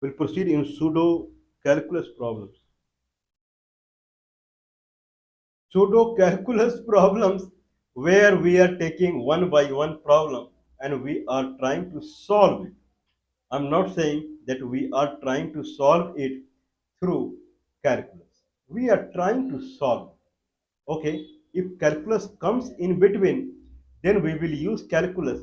We'll proceed in pseudo calculus problems. Pseudo calculus problems where we are taking one by one problem and we are trying to solve it. I'm not saying that we are trying to solve it through calculus. We are trying to solve. Okay, if calculus comes in between, then we will use calculus.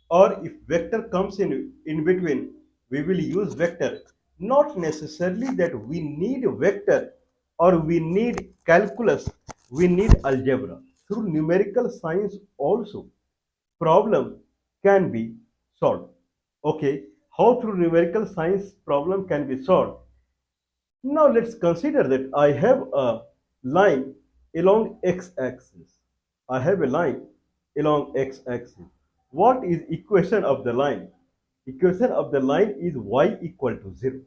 Or if vector comes in between, we will use vector. Not necessarily that we need vector or we need calculus, we need algebra. Through numerical science also, problem can be solved. Okay, how through numerical science problem can be solved? Now let's consider that I have a line along x-axis. I have a line along x-axis. What is equation of the line? Equation of the line is y equal to 0.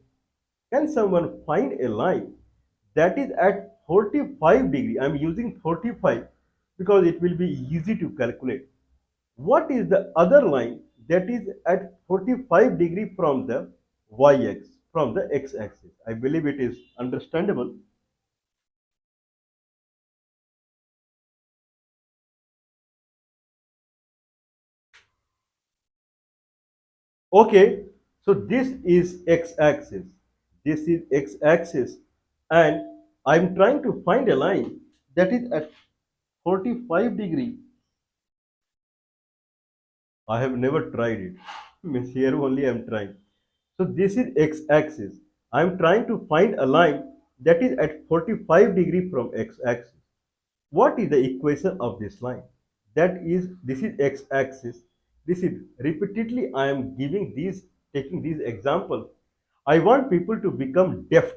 Can someone find a line that is at 45 degree? I am using 45 because it will be easy to calculate. What is the other line that is at 45 degree from the y-axis, from the x-axis? I believe it is understandable. Okay, so this is x-axis. This is x-axis, and I'm trying to find a line that is at 45 degree. I have never tried it. Means here only I'm trying. So this is x-axis. I'm trying to find a line that is at 45 degree from x-axis. What is the equation of this line? That is, this is x-axis. This is repeatedly I am giving these, taking these examples. I want people to become deft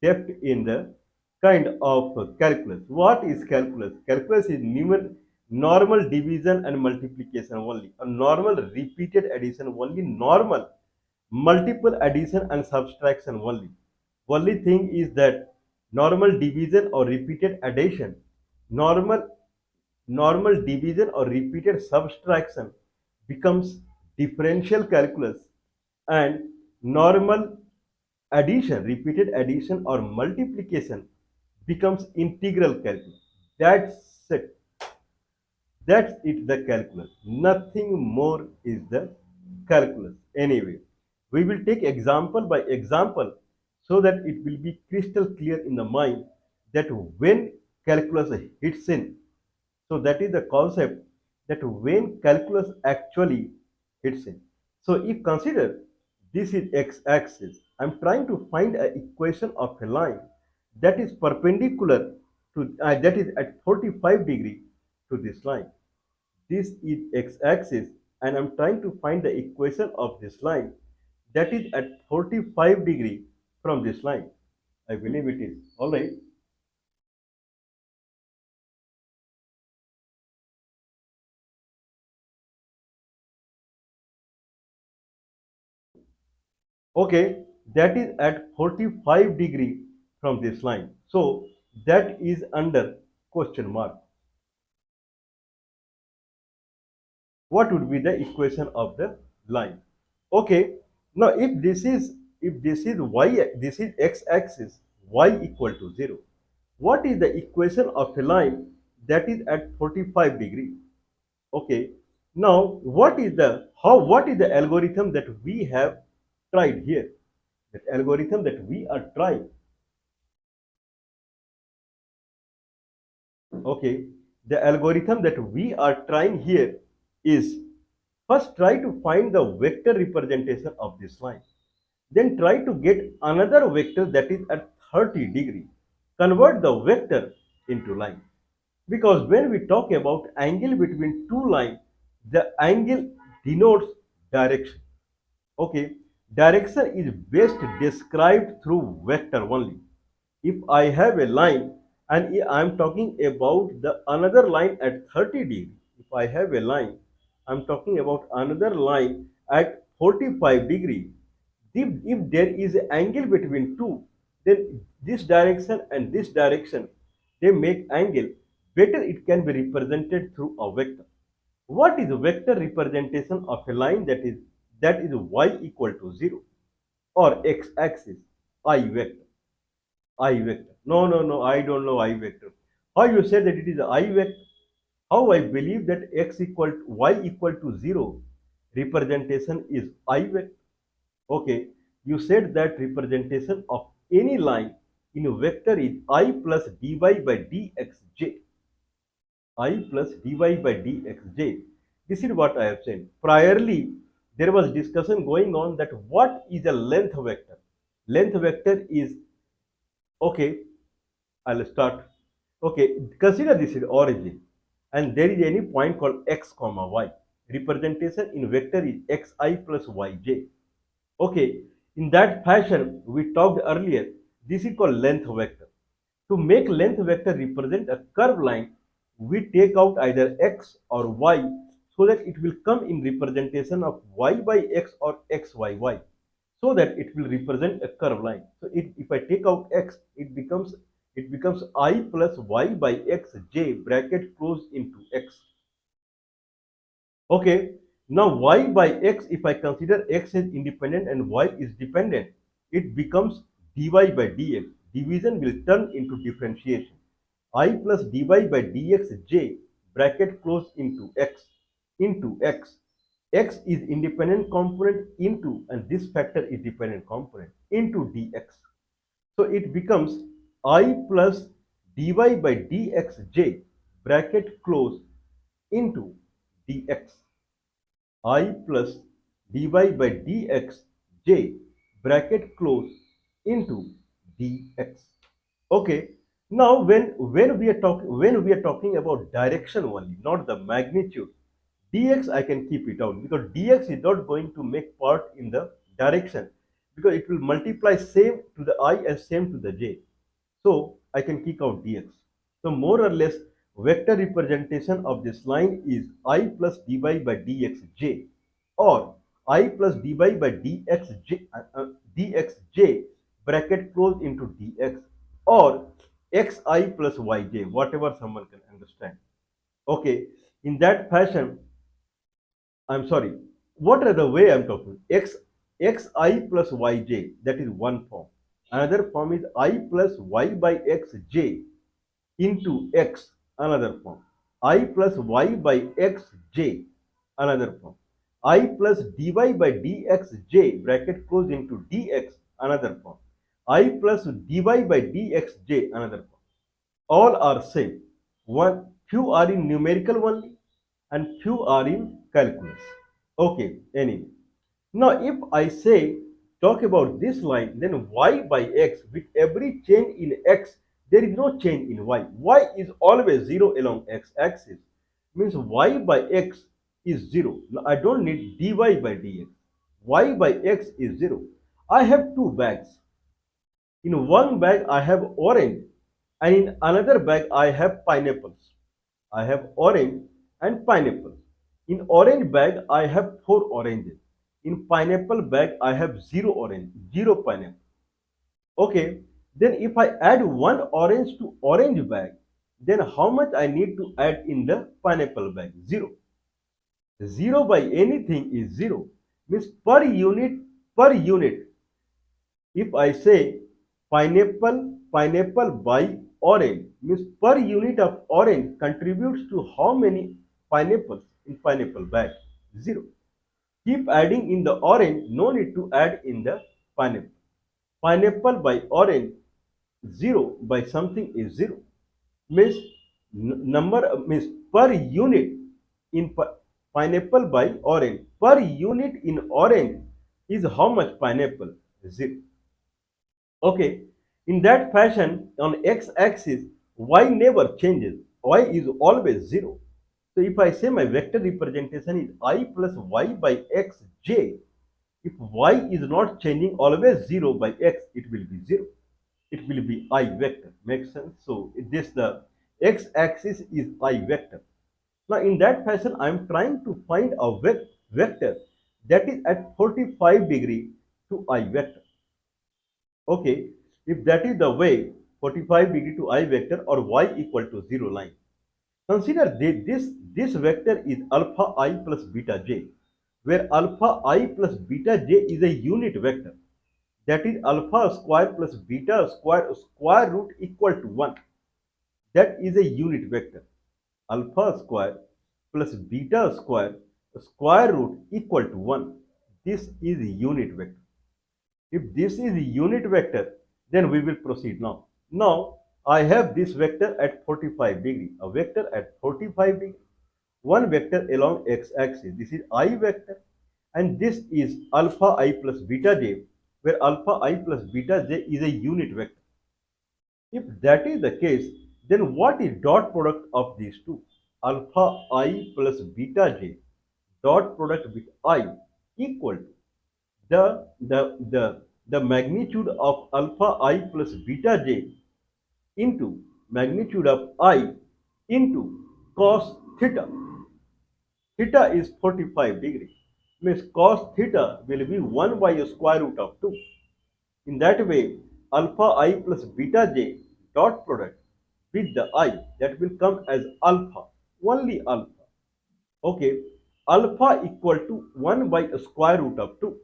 in the kind of calculus. What is calculus? Calculus is normal division and multiplication only. A normal repeated addition only. Normal multiple addition and subtraction only. Only thing is that normal division or repeated addition, normal normal division or repeated subtraction becomes differential calculus, and normal addition, repeated addition or multiplication becomes integral calculus. That's it. That's it, the calculus. Nothing more is the calculus. Anyway, we will take example by example so that it will be crystal clear in the mind that when calculus hits in, so that is the concept, that when calculus actually hits in. So if consider this is x-axis, I'm trying to find an equation of a line that is perpendicular to that is at 45 degree to this line. This is x-axis, and I'm trying to find the equation of this line that is at 45 degree from this line. I believe it is. All right. Okay, that is at 45 degree from this line. So that is under question mark. What would be the equation of the line? Okay, now if this is y, this is x-axis, y equal to 0. What is the equation of a line that is at 45 degree? Okay, now what is the algorithm that we have tried here? The algorithm that we are trying. Okay, the algorithm that we are trying here is, first try to find the vector representation of this line. Then try to get another vector that is at 30 degree. Convert the vector into line. Because when we talk about angle between two lines, the angle denotes direction. Okay, direction is best described through vector only. If I have a line and I am talking about the another line at 30 degree, if I have a line, I am talking about another line at 45 degree. If there is an angle between two, then this direction and this direction, they make angle. Better it can be represented through a vector. What is a vector representation of a line that is y equal to 0? or x-axis I vector. I vector. No, no, no, I don't know I vector. How you say that it is I vector? How I believe that x equal to y equal to 0 representation is I vector? Okay, you said that representation of any line in a vector is I plus dy by dxj. I plus dy by dxj. This is what I have said. Priorly, there was discussion going on that what is a length vector. Length vector is, okay, I'll start. Okay, consider this is origin and there is any point called x comma y. Representation in vector is xi plus yj. Okay, in that fashion we talked earlier, this is called length vector. To make length vector represent a curved line, we take out either x or y so that it will come in representation of y by x or x y y, so that it will represent a curved line. So if I take out x, it becomes I plus y by x j bracket closed into x. Okay, now y by x, if I consider x as independent and y is dependent, it becomes dy by dx. Division will turn into differentiation. I plus dy by dx j bracket close into x into x. X is independent component into, and this factor is dependent component, into dx. So it becomes I plus dy by dxj bracket close into dx. I plus dy by dx j bracket close into dx. Okay. Now when we are talking about direction only, not the magnitude, dx I can keep it out because dx is not going to make part in the direction because it will multiply same to the I as same to the j. So I can kick out dx. So more or less vector representation of this line is I plus dy by dxj or I plus dy by dxj bracket close into dx or xi plus yj, whatever someone can understand. Okay, in that fashion, I'm sorry, what are the way I'm talking? Xi plus yj, that is one form. Another form is I plus y by xj into x, another form. I plus y by xj, another form. I plus dy by dxj bracket close into dx, another form. I plus dy by dxj, another form. All are same. One few are in numerical only and few are in calculus. Okay, anyway. Now if I say talk about this line, then y by x, with every change in x, there is no change in y. Y is always 0 along x axis. Means y by x is 0. Now I don't need dy by dx. Y by x is 0. I have two bags. In one bag I have orange and in another bag I have pineapples. I have orange and pineapple. In orange bag I have 4 oranges. In pineapple bag I have 0 orange, 0 pineapple. Okay, then if I add one orange to orange bag, then how much I need to add in the pineapple bag? 0. 0 by anything is 0. Means per unit, if I say pineapple by orange, means per unit of orange contributes to how many pineapples in pineapple bag? 0. Keep adding in the orange, no need to add in the pineapple. Pineapple by orange, 0 by something is 0. Means number means per unit in pineapple by orange. Per unit in orange is how much pineapple? 0. Okay, in that fashion, on x-axis, y never changes. Y is always 0. So if I say my vector representation is I plus y by xj, if y is not changing always 0 by x, it will be 0. It will be I vector. Makes sense? So this the x-axis is I vector. Now in that fashion, I am trying to find a vector that is at 45 degree to I vector. Okay, if that is the way, 45 degree to I vector or y equal to 0 line. Consider this vector is alpha I plus beta j, where alpha I plus beta j is a unit vector. that is alpha square plus beta square root equal to 1. That is a unit vector. Alpha square plus beta square root equal to 1. This is a unit vector. If this is a unit vector, then we will proceed now. Now, I have this vector at 45 degree, a vector at 45 degree, one vector along x-axis. This is I vector, and this is alpha I plus beta j, where alpha I plus beta j is a unit vector. If that is the case, then what is dot product of these two? Alpha I plus beta j dot product with I equal to the magnitude of alpha I plus beta j into magnitude of I into cos theta. Theta is 45 degree. Means cos theta will be 1 by a square root of 2. In that way, alpha I plus beta j dot product with the I, that will come as alpha, only alpha. Okay, alpha equal to 1 by a square root of 2.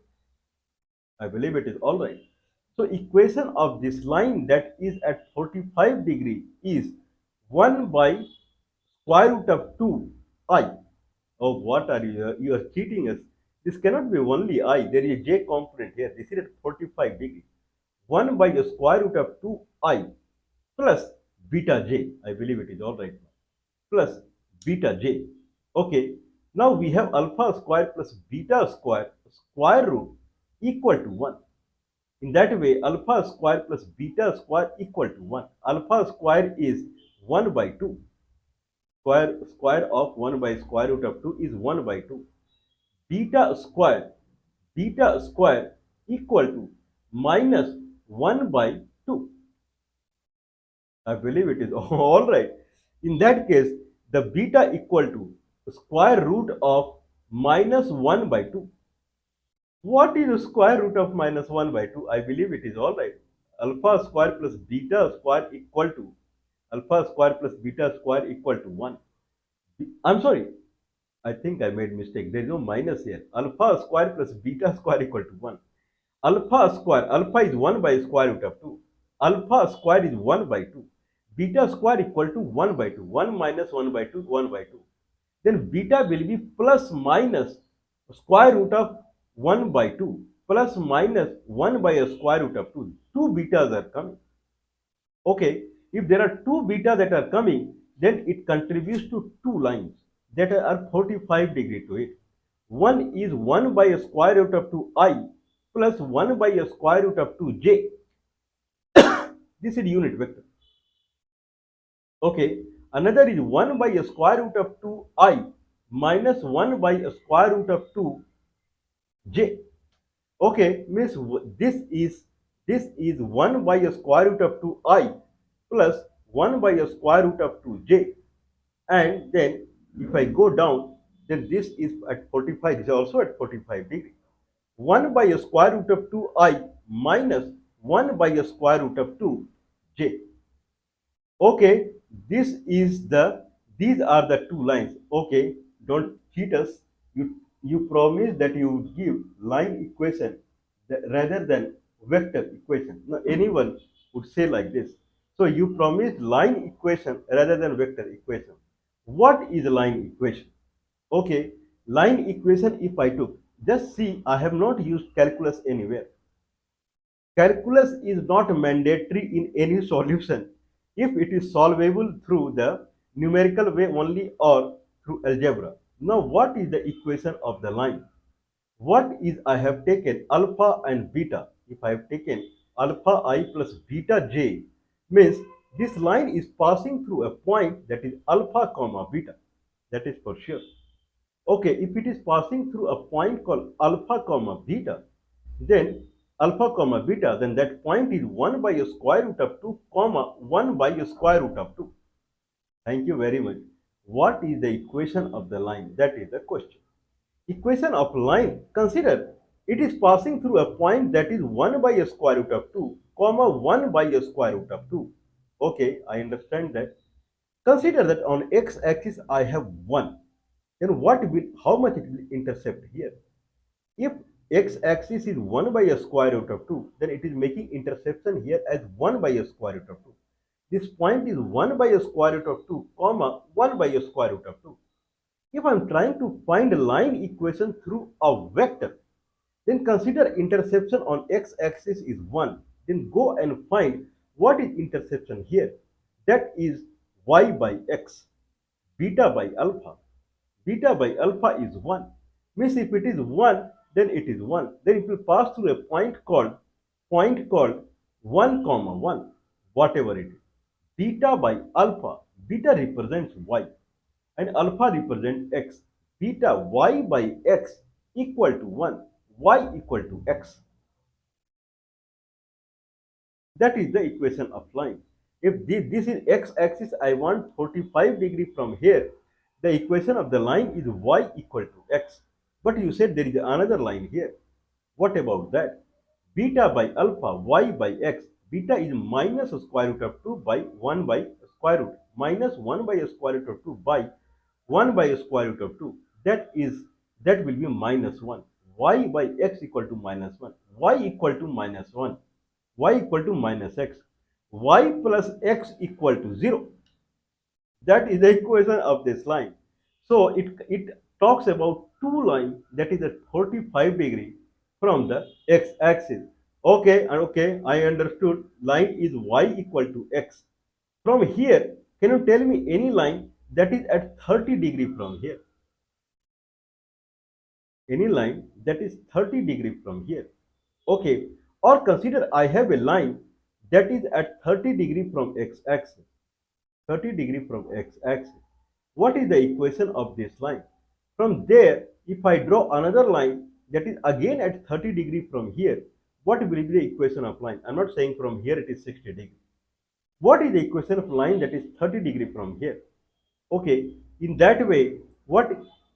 I believe it is alright. So equation of this line that is at 45 degree is 1 by square root of 2 I. Oh, what are you? You are cheating us. This cannot be only I. There is a j component here. This is at 45 degree. 1 by the square root of 2I plus beta j. I believe it is alright now. Plus beta j. Okay. Now we have alpha square plus beta square root equal to 1. In that way, alpha square plus beta square equal to 1. Alpha square is 1 by 2. Square of 1 by square root of 2 is 1 by 2. Beta square equal to minus 1 by 2. I believe it is all right. In that case, the beta equal to square root of minus 1 by 2. What is the square root of minus 1 by 2? I believe it is all right. Alpha square plus beta square equal to alpha square plus beta square equal to 1. I'm sorry. I think I made mistake. There is no minus here. Alpha square plus beta square equal to 1. Alpha is 1 by square root of 2. Alpha square is 1 by 2. Beta square equal to 1 by 2. 1 minus 1 by 2, 1 by 2. Then beta will be plus minus square root of 1 by 2 plus minus 1 by a square root of 2. Two betas are coming. Okay, if there are two beta that are coming, then it contributes to two lines that are 45 degree to it. One is 1 by a square root of 2I plus 1 by a square root of 2j. This is unit vector. Okay, another is 1 by a square root of 2I minus 1 by a square root of 2j. Okay, means this is 1 by a square root of 2I plus 1 by a square root of 2j. And then if I go down, then this is at 45, this is also at 45 degree. 1 by a square root of 2I minus 1 by a square root of 2j. Okay, these are the two lines. Okay, don't cheat us. You promised that you would give line equation rather than vector equation. Now anyone would say like this. So you promised line equation rather than vector equation. What is line equation? Okay, line equation if I took, just see, I have not used calculus anywhere. Calculus is not mandatory in any solution if it is solvable through the numerical way only or through algebra. Now what is the equation of the line? What is, I have taken alpha and beta. If I have taken alpha I plus beta j, means this line is passing through a point that is alpha comma beta. That is for sure. Okay, if it is passing through a point called alpha comma beta, then alpha comma beta, then that point is 1 by a square root of 2 comma 1 by a square root of 2. Thank you very much. What is the equation of the line? That is the question. Equation of line, consider it is passing through a point that is 1 by a square root of 2 comma 1 by a square root of 2. Okay, I understand that. Consider that on x-axis I have 1. Then how much it will intercept here? If x-axis is 1 by a square root of 2, then it is making interception here as 1 by a square root of 2. This point is 1 by a square root of 2, comma 1 by a square root of 2. If I am trying to find a line equation through a vector, then consider interception on x-axis is 1. Then go and find what is interception here. That is y by x, beta by alpha. Beta by alpha is 1. Means if it is 1, then it is 1. Then it will pass through a point called 1 comma 1, whatever it is. Beta by alpha. Beta represents y and alpha represents x. Beta y by x equal to 1. Y equal to x. That is the equation of line. If this is x-axis, I want 45 degree from here. The equation of the line is y equal to x. But you said there is another line here. What about that? Beta by alpha, y by x. Beta is minus square root of 2 by 1 by square root. Minus 1 by square root of 2 by 1 by square root of 2. That will be minus 1. Y by x equal to minus 1. Y equal to minus 1. Y equal to minus x. Y plus x equal to 0. That is the equation of this line. So it talks about two lines that is at 45 degree from the x-axis. Okay, I understood. Line is y equal to x. From here, can you tell me any line that is at 30 degree from here? Any line that is 30 degree from here. Okay, or consider I have a line that is at 30 degree from x-axis. 30 degree from x-axis. What is the equation of this line? From there, if I draw another line that is again at 30 degree from here, what will be the equation of line? I'm not saying from here it is 60 degree. What is the equation of line that is 30 degree from here? Okay, in that way,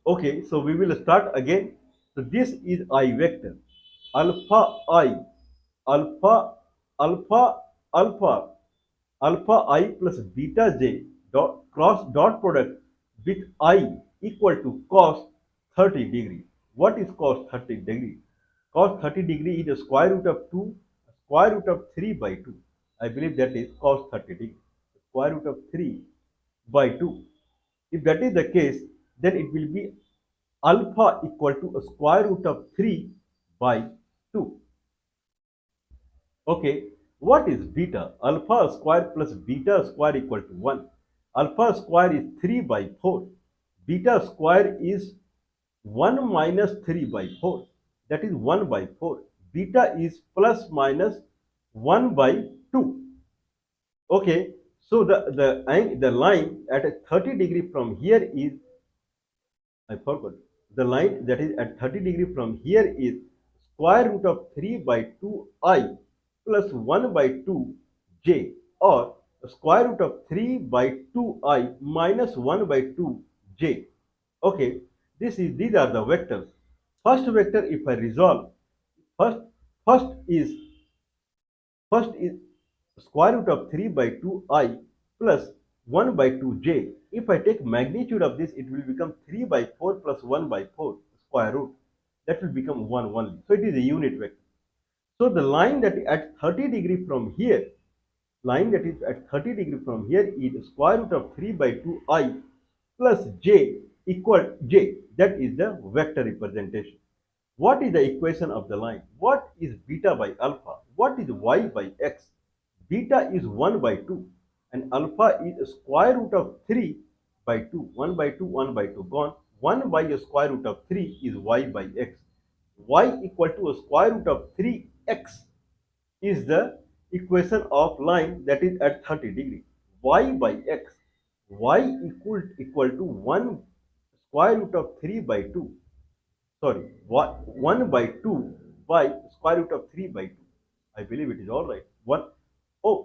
okay, so we will start again. So this is I vector, alpha I, alpha, alpha, alpha, alpha I plus beta j dot cross dot product with I equal to cos 30 degree. What is cos 30 degree? Cos 30 degree is the square root of 2, square root of 3 by 2. I believe that is cos 30 degree. Square root of 3 by 2. If that is the case, then it will be alpha equal to a square root of 3 by 2. Okay, what is beta? Alpha square plus beta square equal to 1. Alpha square is 3 by 4. Beta square is 1 minus 3 by 4. That is 1 by 4. Beta is plus minus 1 by 2. Okay, so the line at a 30 degree from here is, I forgot, the line that is at 30 degree from here is square root of 3 by 2i plus 1 by 2j, or square root of 3 by 2i minus 1 by 2j. Okay, these are the vectors. First vector, if I resolve, first first is first is square root of 3 by 2i plus 1 by 2j. If I take magnitude of this, it will become 3 by 4 plus 1 by 4 square root. That will become 1 only. So it is a unit vector. So the line that is at 30 degree from here, line that is at 30 degree from here is square root of 3 by 2i plus j equal j. That is the vector representation. What is the equation of the line? What is beta by alpha? What is y by x? Beta is 1 by 2 and alpha is square root of 3 by 2. 1 by 2, 1 by 2 gone. 1 by a square root of 3 is y by x. Y equal to a square root of 3x is the equation of line that is at 30 degree. Y by x. Y equal to 1 square root of 3 by 2. Sorry, 1 by 2 by square root of 3 by 2. I believe it is all right.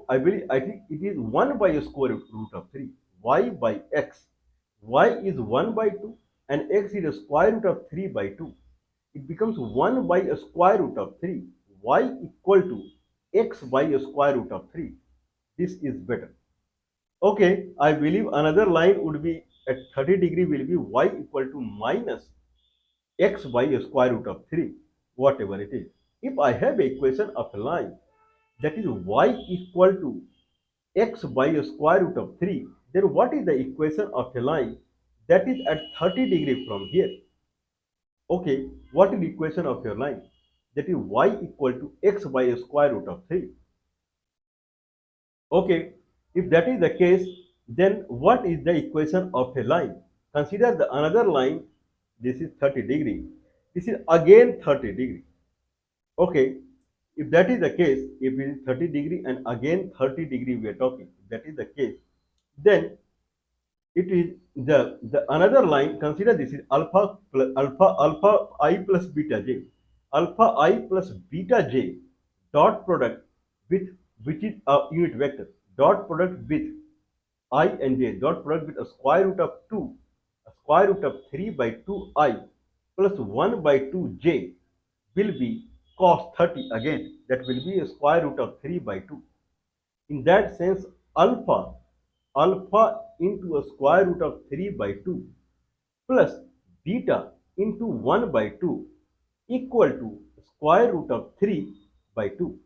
I think it is 1 by a square root of 3. Y by x. Y is 1 by 2 and x is a square root of 3 by 2. It becomes 1 by a square root of 3. Y equal to x by a square root of 3. This is better. Okay, I believe another line would be at 30 degree will be y equal to minus x by a square root of 3. whatever it is. If I have a equation of a line that is y equal to x by a square root of 3, then what is the equation of a line that is at 30 degree from here? Okay, what is the equation of your line? That is y equal to x by a square root of 3. Okay, if that is the case, then what is the equation of a line? Consider the another line. This is 30 degree. This is again 30 degree. Okay, if that is the case, if it is 30 degree and again 30 degree we are talking, if that is the case, then it is the another line. Consider this is alpha I plus beta j, alpha I plus beta j dot product with, which is a unit vector, dot product with I and j, dot product with a square root of 2, a square root of 3 by 2 I plus 1 by 2 j will be cos 30 again. That will be a square root of 3 by 2. In that sense, alpha into a square root of 3 by 2 plus beta into 1 by 2 equal to square root of 3 by 2.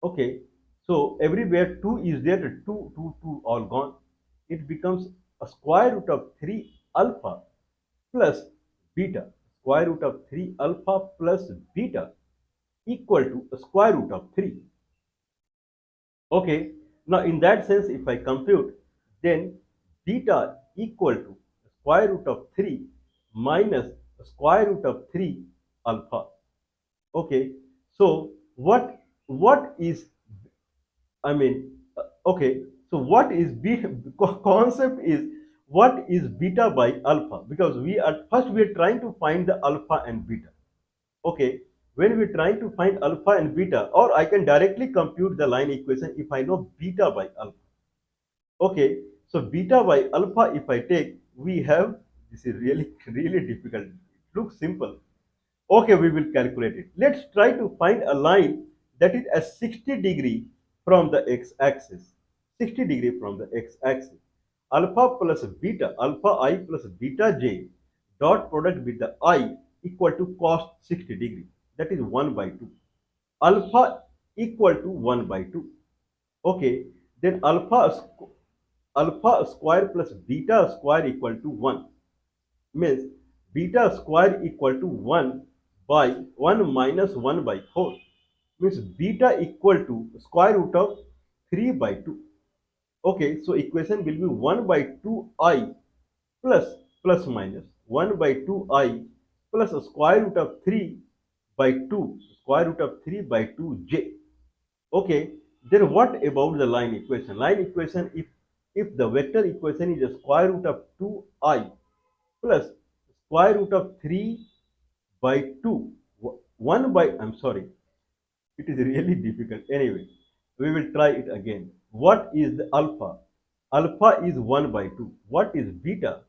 Okay, so everywhere 2 is there, 2 all gone. It becomes a square root of 3 alpha plus beta, square root of 3 alpha plus beta equal to a square root of 3. Okay, now in that sense, if I compute, then beta equal to square root of 3 minus square root of 3 alpha. Okay, so what is, I mean, okay, so what is beta? Concept is what is beta by alpha, because we are trying to find the alpha and beta. Okay, when we're trying to find alpha and beta, or I can directly compute the line equation if I know beta by alpha. Okay, so beta by alpha, if I take, we have, this is really, really difficult. It looks simple. Okay, we will calculate it. Let's try to find a line that is at 60 degree from the x-axis. 60 degree from the x-axis. Alpha plus beta, alpha I plus beta j dot product with the I equal to cos 60 degree. That is 1 by 2. Alpha equal to 1 by 2. Okay, then alpha square plus beta square equal to 1. Means beta square equal to 1 by 1 minus 1 by 4. Means beta equal to square root of 3 by 2. Okay, so equation will be 1 by 2i plus minus 1 by 2i plus a square root of 3 by 2, square root of 3 by 2j. Okay, then what about the line equation? Line equation, if the vector equation is a square root of 2i plus square root of 3 by 2, 1 by, I'm sorry, it is really difficult. Anyway, we will try it again. What is the alpha? Alpha is 1 by 2. What is beta?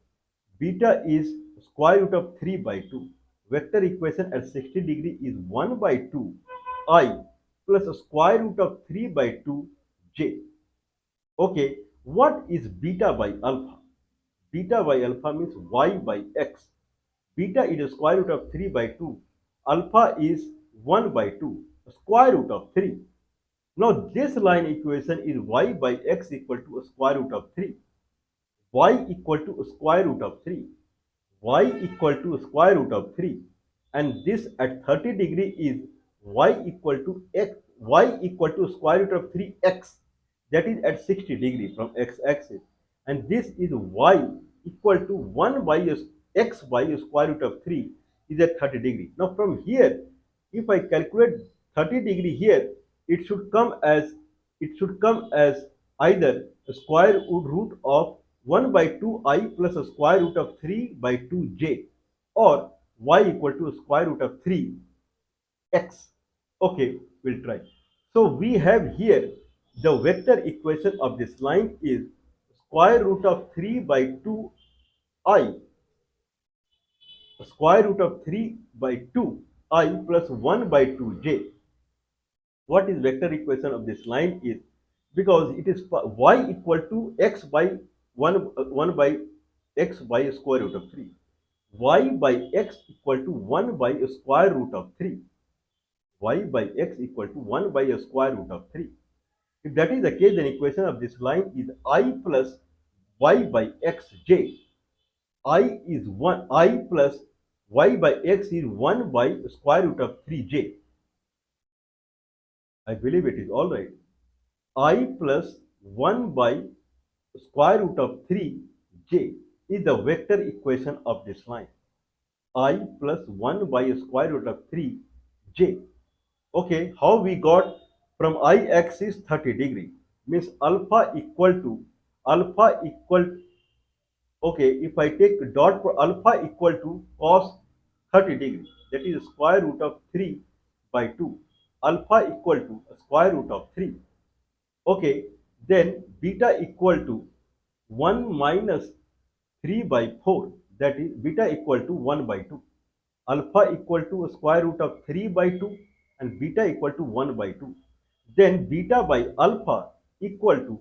Beta is square root of 3 by 2. Vector equation at 60 degree is 1 by 2 I plus a square root of 3 by 2 j. Okay, what is beta by alpha? Beta by alpha means y by x. Beta is a square root of 3 by 2. Alpha is 1 by 2, square root of 3. Now this line equation is y by x equal to a square root of 3. Y equal to a square root of 3. Y equal to square root of 3. And this at 30 degree is y equal to x, y equal to square root of 3x. That is at 60 degree from x-axis. And this is y equal to 1 by x by a square root of 3 is at 30 degree. Now from here, if I calculate 30 degree here, it should come as either a square root of 1 by 2i plus a square root of 3 by 2j, or y equal to a square root of 3x. Okay, we'll try. So we have here the vector equation of this line is square root of 3 by 2i, square root of 3 by 2i plus 1 by 2j. What is vector equation of this line is, because it is y equal to x by 1 by x by square root of 3. y by x equal to 1 by a square root of 3. Y by x equal to 1 by a square root of 3. If that is the case, then equation of this line is I plus y by xj. I is 1, I plus y by x is 1 by square root of 3j. I believe it is all right. I plus 1 by square root of 3j is the vector equation of this line. I plus 1 by square root of 3j. Okay, how we got from I axis 30 degree means alpha equal, okay, if I take dot for alpha equal to cos 30 degree, that is square root of 3 by 2, alpha equal to square root of 3. Okay, then beta equal to 1 minus 3 by 4, that is beta equal to 1 by 2. Alpha equal to square root of 3 by 2 and beta equal to 1 by 2. Then beta by alpha equal to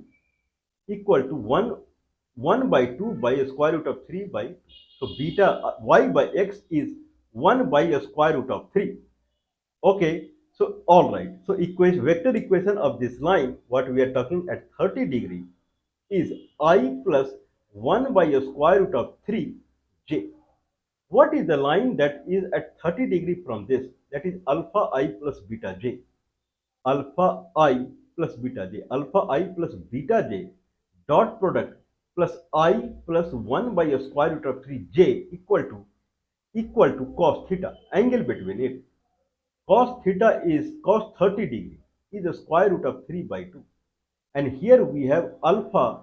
1 by 2 by a square root of 3 by 2. So beta y by x is 1 by a square root of 3. Okay, so all right. So equation, vector equation of this line, what we are talking at 30 degree is I plus 1 by a square root of 3j. What is the line that is at 30 degree from this? That is alpha I plus beta j. Alpha I plus beta j. Alpha I plus beta j dot product plus I plus 1 by a square root of 3j equal to cos theta. Angle between it. Cos theta is cos 30 degree is the square root of 3 by 2. And here we have alpha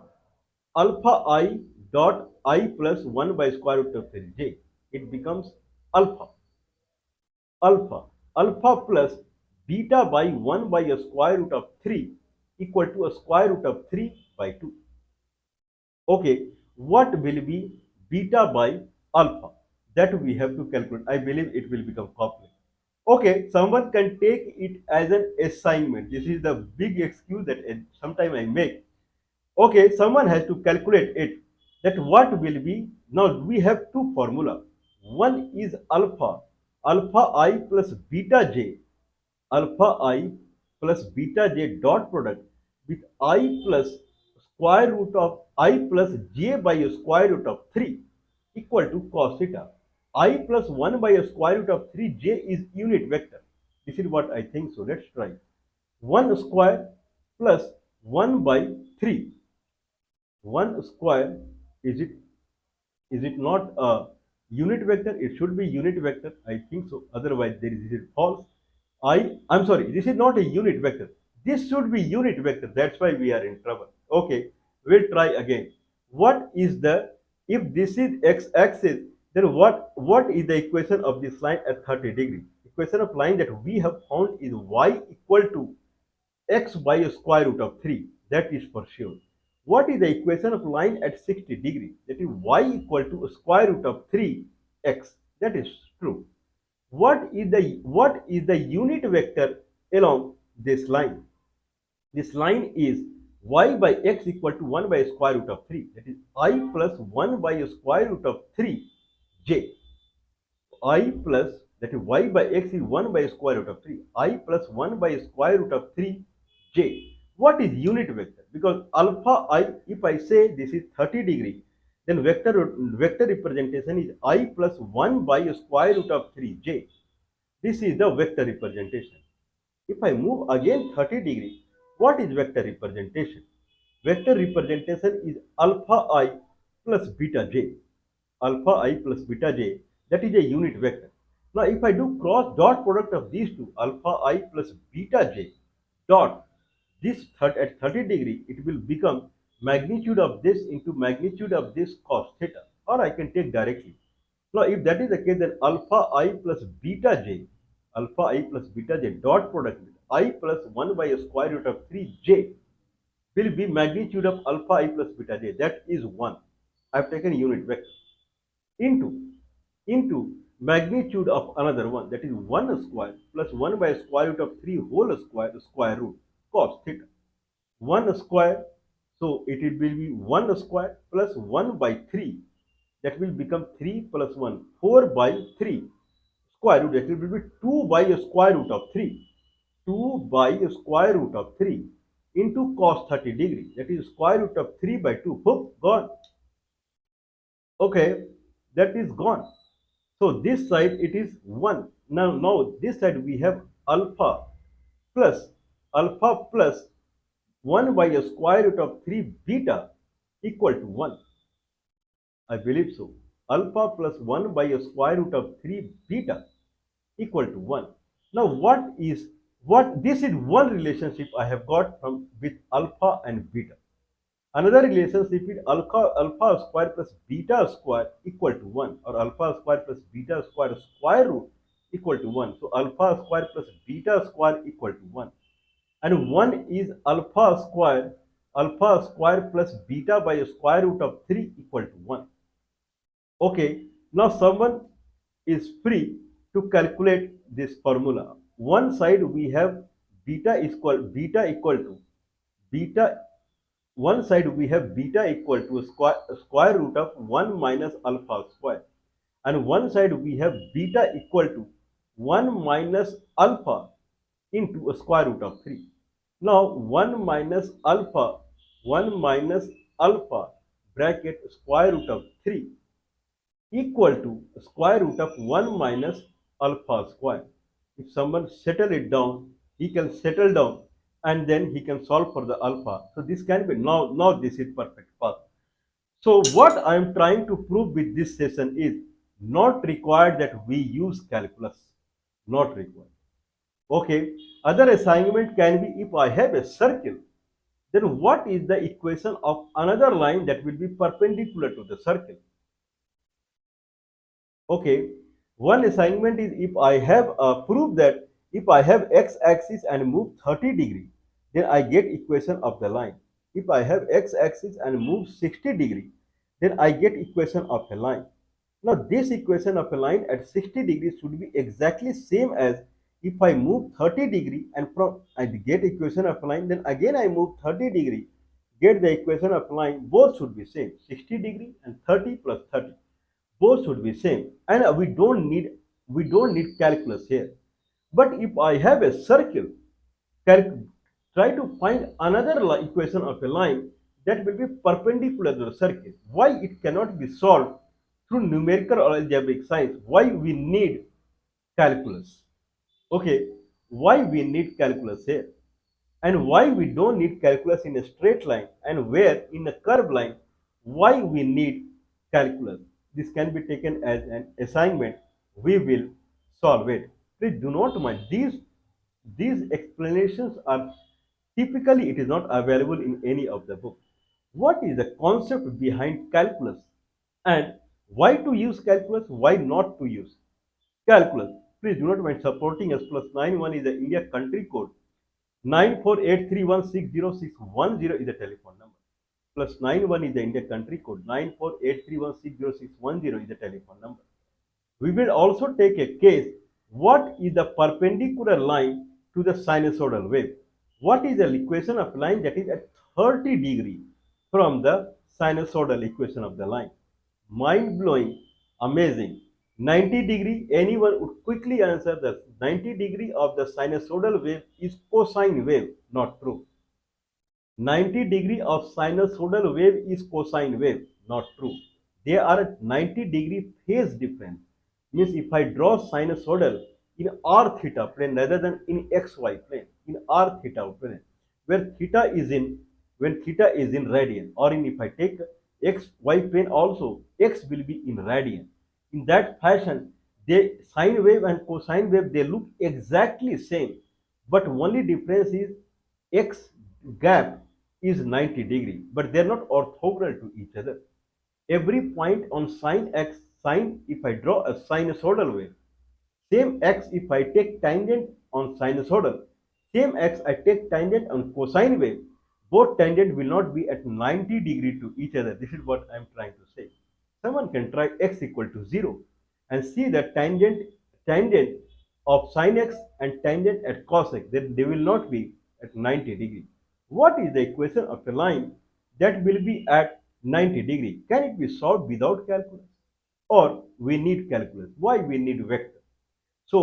I dot I plus 1 by square root of 3j. It becomes alpha alpha plus beta by 1 by a square root of 3 equal to a square root of 3 by 2. Okay, what will be beta by alpha? That we have to calculate. I believe it will become complex. Okay, someone can take it as an assignment. This is the big excuse that sometimes I make. Okay, someone has to calculate it. That what will be, now we have two formula. One is alpha I plus beta j, alpha I plus beta j dot product with I plus square root of I plus j by a square root of 3 equal to cos theta. I plus 1 by a square root of 3j is unit vector. This is what I think so. Let's try. 1 square plus 1 by 3. 1 square, is it not a unit vector? It should be unit vector. I think so. Otherwise, this is false. I'm sorry. This is not a unit vector. This should be unit vector. That's why we are in trouble. Okay, we'll try again. What is the, if this is x-axis, then what is the equation of this line at 30 degree? Equation of line that we have found is y equal to x by a square root of 3. That is for sure. What is the equation of line at 60 degree? That is y equal to a square root of 3x. That is true. What is the unit vector along this line? This line is y by x equal to 1 by square root of 3. That is I plus 1 by a square root of 3j. I plus, that is y by x is 1 by square root of 3. I plus 1 by square root of 3j. What is unit vector? Because alpha I, if I say this is 30 degree, then vector representation is I plus 1 by square root of 3j. This is the vector representation. If I move again 30 degree, what is vector representation? Vector representation is alpha I plus beta j. Alpha I plus beta j, that is a unit vector. Now if I do cross dot product of these two, alpha I plus beta j dot, this at 30 degree, it will become magnitude of this into magnitude of this cos theta, or I can take directly. Now if that is the case, then alpha I plus beta j dot product with I plus 1 by a square root of 3j will be magnitude of alpha I plus beta j, that is 1. I have taken unit vector into magnitude of another one, that is 1 square plus 1 by square root of 3 whole square root cos theta. 1 square, so it will be 1 square plus 1 by 3 that will become 3 plus 1, 4 by 3 square root, that will be 2 by a square root of 3. 2 by a square root of 3 into cos 30 degree, that is square root of 3 by 2. Whoop, gone. Okay, that is gone. So this side it is 1. Now this side we have plus alpha plus 1 by a square root of 3 beta equal to 1. I believe so. Alpha plus 1 by a square root of 3 beta equal to 1. Now what this is one relationship I have got from with alpha and beta. Another relationship is alpha square plus beta square equal to 1, or alpha square plus beta square root equal to 1. So alpha square plus beta square equal to 1. And one is alpha square plus beta by a square root of 3 equal to 1. Okay, now someone is free to calculate this formula. One side we have beta equal to beta. One side we have beta equal to a square root of 1 minus alpha square, and one side we have beta equal to 1 minus alpha into a square root of 3. Now 1 minus alpha bracket square root of 3 equal to square root of 1 minus alpha square. If someone settle it down, he can settle down and then he can solve for the alpha. So this can be, now this is perfect path. So what I am trying to prove with this session is not required that we use calculus. Not required. Okay. Other assignment can be, if I have a circle, then what is the equation of another line that will be perpendicular to the circle? Okay, one assignment is, if I have proved that if I have x-axis and move 30 degree, then I get equation of the line. If I have x-axis and move 60 degree, then I get equation of a line. Now this equation of a line at 60 degrees should be exactly same as if I move 30 degree and from I get equation of a line, then again I move 30 degree, get the equation of a line, both should be same, 60 degree and 30 plus 30. Both should be same, and we don't need calculus here. But if I have a circle, try to find another equation of a line that will be perpendicular to the circle. Why it cannot be solved through numerical or algebraic science? Why we need calculus? Okay, why we need calculus here? And why we don't need calculus in a straight line, and where in a curved line why we need calculus? This can be taken as an assignment. We will solve it. Please do not mind, these explanations are typically, it is not available in any of the books. What is the concept behind calculus, and why to use calculus, why not to use calculus? Please do not mind supporting us. +91 is the India country code. 9483160610 is the telephone number. +91 is the India country code. 9483160610 is the telephone number. We will also take a case. What is the perpendicular line to the sinusoidal wave? What is the equation of line that is at 30 degree from the sinusoidal equation of the line? Mind blowing, amazing. 90 degree, anyone would quickly answer that 90 degree of the sinusoidal wave is cosine wave. Not true. 90 degree of sinusoidal wave is cosine wave. Not true. They are at 90 degree phase difference. Means if I draw sinusoidal in r theta plane rather than in xy plane, in r theta plane, where theta is in, when theta is in radian, or in, if I take xy plane also, x will be in radian. In that fashion, they sine wave and cosine wave, they look exactly same, but only difference is x gap is 90 degree, but they are not orthogonal to each other. Every point on sine x, sine, if I draw a sinusoidal wave, same x if I take tangent on sinusoidal, same x I take tangent on cosine wave, both tangent will not be at 90 degree to each other. This is what I am trying to say. Someone can try x equal to 0 and see the tangent of sin x and tangent at cos x, then they will not be at 90 degree. What is the equation of a line that will be at 90 degree? Can it be solved without calculus? or we need calculus. Why we need vector? So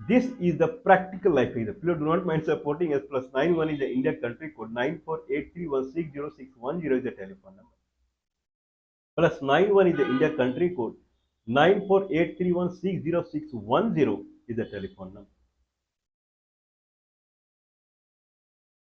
this is the practical life example. Please do not mind supporting us. +91 is the India country code. 9483160610 is the telephone number. +91 is the India country code. 9483160610 is the telephone number.